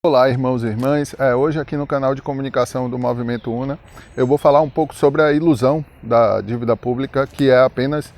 Olá, irmãos e irmãs. Hoje aqui no canal de comunicação do Movimento UNA, eu vou falar um pouco sobre a ilusão da dívida pública, que é apenas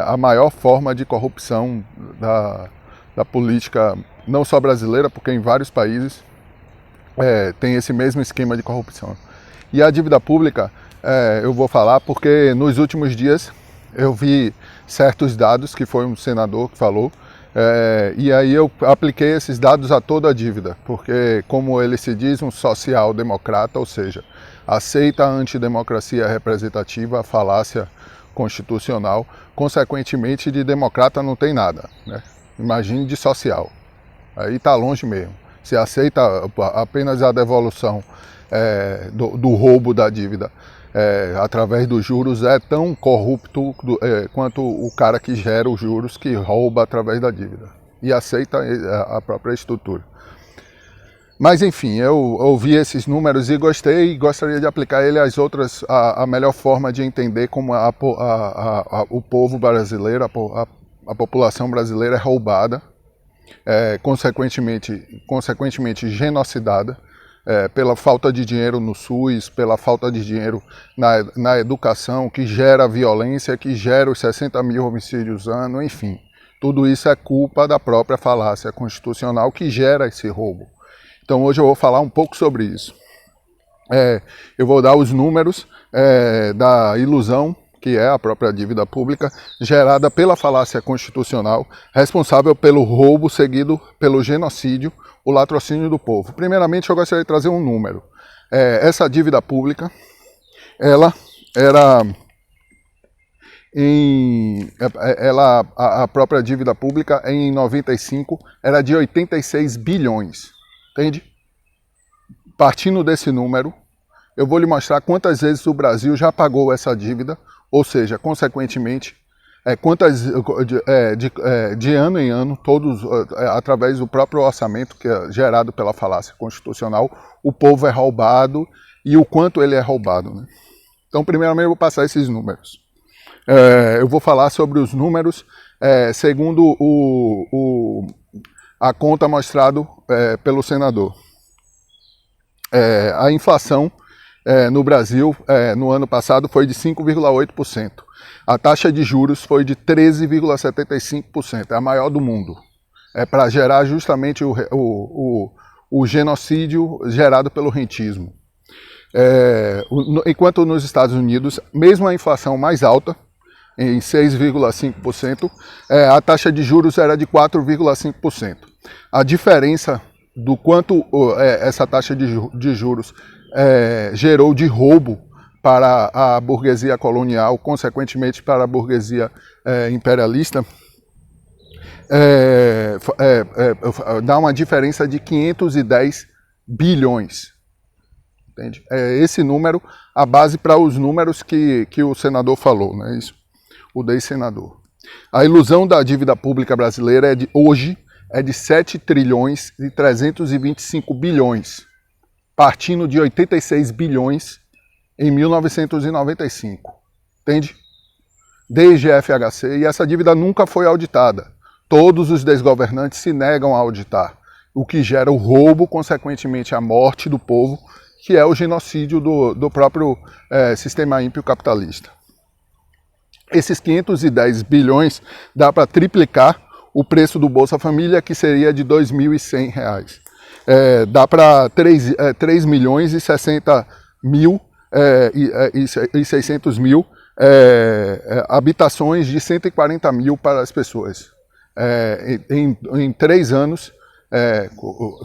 a maior forma de corrupção da política, não só brasileira, porque em vários países tem esse mesmo esquema de corrupção. E a dívida pública, eu vou falar porque nos últimos dias eu vi certos dados, que foi um senador que falou, e aí eu apliquei esses dados a toda a dívida, porque, como ele se diz, um social-democrata, ou seja, aceita a antidemocracia representativa, a falácia constitucional, consequentemente de democrata não tem nada, né? Imagine de social, aí está longe mesmo. Se aceita apenas a devolução do roubo da dívida através dos juros, é tão corrupto quanto o cara que gera os juros, que rouba através da dívida e aceita a própria estrutura. Mas enfim, eu ouvi esses números e gostei, e gostaria de aplicar ele às outras, a melhor forma de entender como o povo brasileiro, a população brasileira é roubada, consequentemente genocidada, pela falta de dinheiro no SUS, pela falta de dinheiro na educação, que gera violência, que gera os 60 mil homicídios ano, enfim. Tudo isso é culpa da própria falácia constitucional que gera esse roubo. Então hoje eu vou falar um pouco sobre isso. Eu vou dar os números da ilusão, que é a própria dívida pública, gerada pela falácia constitucional, responsável pelo roubo seguido pelo genocídio, o latrocínio do povo. Primeiramente, eu gostaria de trazer um número. Essa dívida pública, ela era a própria dívida pública em 95 era de 86 bilhões, entende? Partindo desse número, eu vou lhe mostrar quantas vezes o Brasil já pagou essa dívida, ou seja, consequentemente, de ano em ano, todos através do próprio orçamento que é gerado pela falácia constitucional, o povo é roubado e o quanto ele é roubado, né? Então, primeiramente, eu vou passar esses números. Eu vou falar sobre os números segundo a conta mostrada pelo senador. A inflação no Brasil, no ano passado, foi de 5,8%. A taxa de juros foi de 13,75%, é a maior do mundo. Para gerar justamente o genocídio gerado pelo rentismo. Enquanto nos Estados Unidos, mesmo a inflação mais alta, em 6,5%, a taxa de juros era de 4,5%. A diferença do quanto essa taxa de juros gerou de roubo para a burguesia colonial, consequentemente para a burguesia imperialista, dá uma diferença de 510 bilhões. Entende? Esse número, a base para os números que o senador falou, não é isso? O ex-senador. A ilusão da dívida pública brasileira hoje é de 7 trilhões e 325 bilhões, partindo de 86 bilhões em 1995, entende? Desde FHC, e essa dívida nunca foi auditada. Todos os desgovernantes se negam a auditar, o que gera o roubo, consequentemente a morte do povo, que é o genocídio do próprio sistema ímpio capitalista. Esses 510 bilhões dá para triplicar o preço do Bolsa Família, que seria de R$ 2.100. Dá para 3 milhões e 60 mil e 600 mil habitações de 140 mil para as pessoas. Em 3 anos,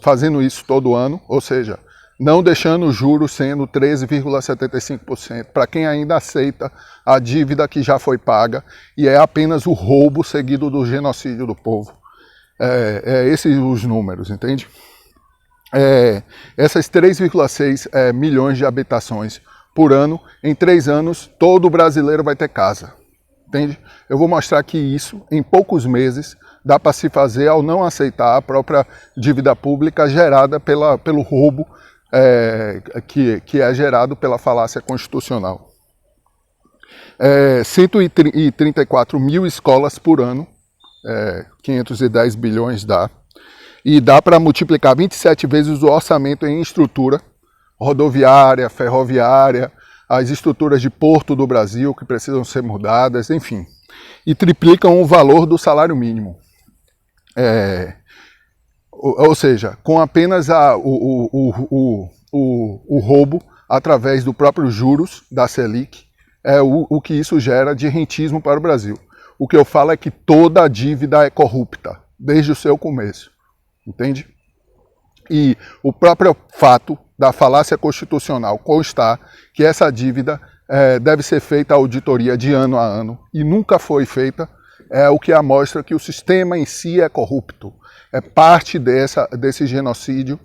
fazendo isso todo ano, ou seja, não deixando o juro sendo 13,75% para quem ainda aceita a dívida que já foi paga e é apenas o roubo seguido do genocídio do povo. Esses os números, entende? Essas 3,6 milhões de habitações por ano, em 3 anos, todo brasileiro vai ter casa, entende? Eu vou mostrar que isso, em poucos meses, dá para se fazer ao não aceitar a própria dívida pública gerada pelo roubo que é gerado pela falácia constitucional. 134 mil escolas por ano, 510 bilhões dá. E dá para multiplicar 27 vezes o orçamento em estrutura rodoviária, ferroviária, as estruturas de porto do Brasil que precisam ser mudadas, enfim. E triplicam o valor do salário mínimo. Ou seja, com apenas o roubo através do próprio juros da Selic, é o que isso gera de rentismo para o Brasil. O que eu falo é que toda a dívida é corrupta, desde o seu começo, entende? E o próprio fato da falácia constitucional constar que essa dívida deve ser feita a auditoria de ano a ano e nunca foi feita, é o que mostra que o sistema em si é corrupto. É parte desse genocídio,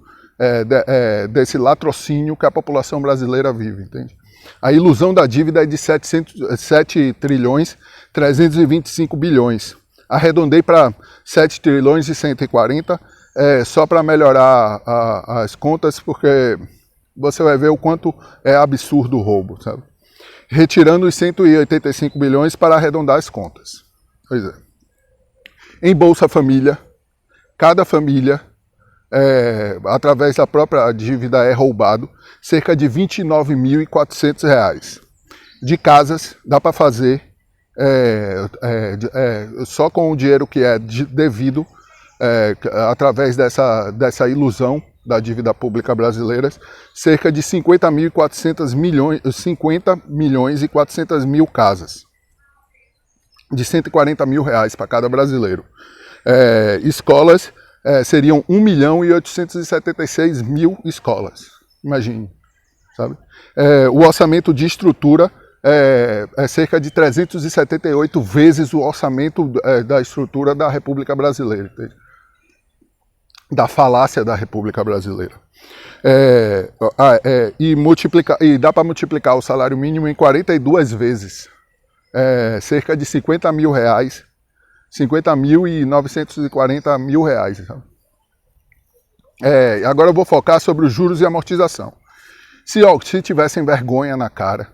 desse latrocínio que a população brasileira vive, entende? A ilusão da dívida é de 7 trilhões 325 bilhões. Arredondei para 7 trilhões e 140, só para melhorar as contas, porque você vai ver o quanto é absurdo o roubo, sabe? Retirando os 185 bilhões para arredondar as contas. Pois é. Em Bolsa Família, cada família, através da própria dívida, é roubado cerca de R$ 29.400. De casas, dá para fazer, só com o dinheiro que é devido, através dessa ilusão da dívida pública brasileira, cerca de 50 milhões e 400 mil casas, de R$ 140 mil para cada brasileiro. Escolas, seriam 1.876.000 escolas, imagine, sabe? O orçamento de estrutura é cerca de 378 vezes o orçamento da estrutura da República Brasileira, entende? Da falácia da República Brasileira. E dá para multiplicar o salário mínimo em 42 vezes, cerca de 50 mil reais, 50.940 mil reais. Sabe? Agora eu vou focar sobre os juros e amortização. Se tivessem vergonha na cara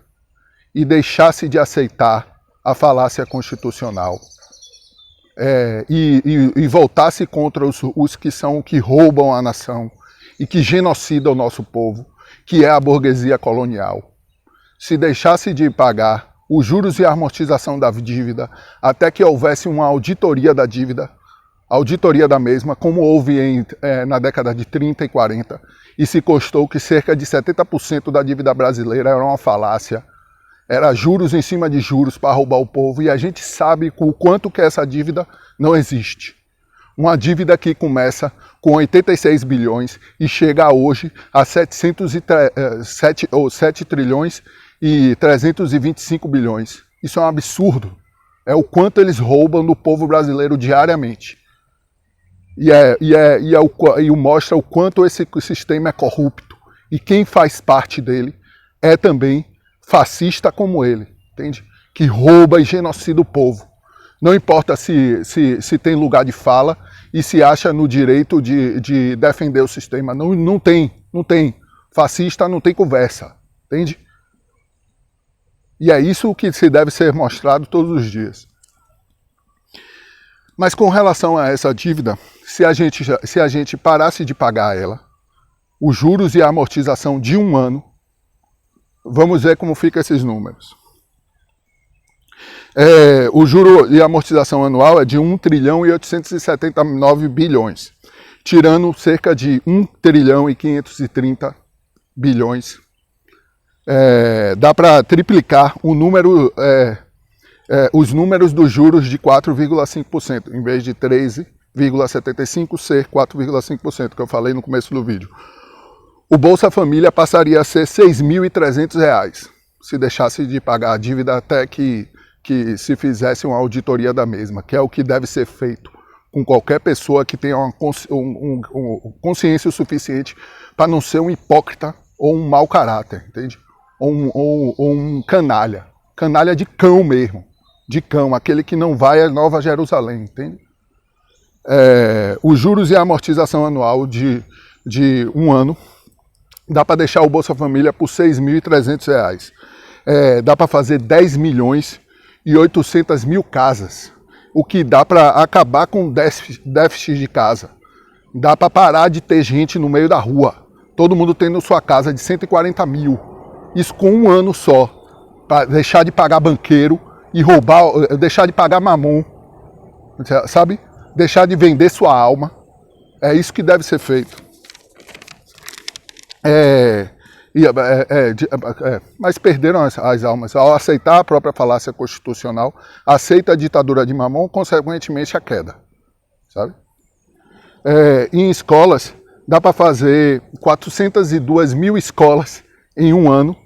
e deixasse de aceitar a falácia constitucional, e voltasse contra os que roubam a nação e que genocidam o nosso povo, que é a burguesia colonial, se deixasse de pagar os juros e a amortização da dívida até que houvesse uma auditoria da dívida, auditoria da mesma, como houve na década de 30 e 40, e se constou que cerca de 70% da dívida brasileira era uma falácia, era juros em cima de juros para roubar o povo, e a gente sabe o quanto que essa dívida não existe. Uma dívida que começa com 86 bilhões e chega hoje a 7 trilhões e 325 bilhões. Isso é um absurdo. É o quanto eles roubam do povo brasileiro diariamente. E mostra o quanto esse sistema é corrupto. E quem faz parte dele é também fascista como ele, entende? Que rouba e genocida o povo. Não importa se tem lugar de fala e se acha no direito de defender o sistema. Não tem. Fascista não tem conversa, entende? E é isso que se deve ser mostrado todos os dias. Mas com relação a essa dívida, se a gente parasse de pagar ela, os juros e a amortização de um ano, vamos ver como ficam esses números. O juro e a amortização anual é de 1 trilhão e 879 bilhões, tirando cerca de 1 trilhão e 530 bilhões. Dá para triplicar o número, os números dos juros de 4,5%, em vez de 13,75% ser 4,5%, que eu falei no começo do vídeo. O Bolsa Família passaria a ser R$ 6.300, se deixasse de pagar a dívida até que se fizesse uma auditoria da mesma, que é o que deve ser feito com qualquer pessoa que tenha uma consciência o suficiente para não ser um hipócrita ou um mau caráter, entende? Ou um canalha de cão mesmo, de cão, aquele que não vai a Nova Jerusalém, entende? Os juros e a amortização anual de um ano, dá para deixar o Bolsa Família por R$ 6.300. Dá para fazer 10 milhões e 800 mil casas, o que dá para acabar com o déficit de casa. Dá para parar de ter gente no meio da rua. Todo mundo tendo sua casa de 140 mil. Isso com um ano só. Para deixar de pagar banqueiro e roubar, deixar de pagar mamon. Sabe? Deixar de vender sua alma. É isso que deve ser feito. Mas perderam as almas. Ao aceitar a própria falácia constitucional, aceita a ditadura de Mamon, consequentemente a queda. Sabe? Em escolas, dá para fazer 402 mil escolas em um ano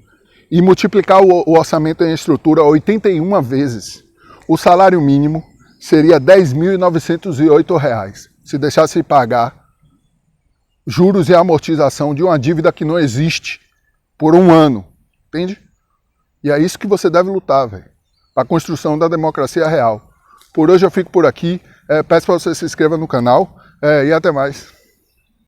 e multiplicar o orçamento em estrutura 81 vezes. O salário mínimo seria R$ 10.908, se deixasse de pagar juros e amortização de uma dívida que não existe por um ano, entende? E é isso que você deve lutar, velho, a construção da democracia real. Por hoje eu fico por aqui, peço para você se inscrever no canal e até mais.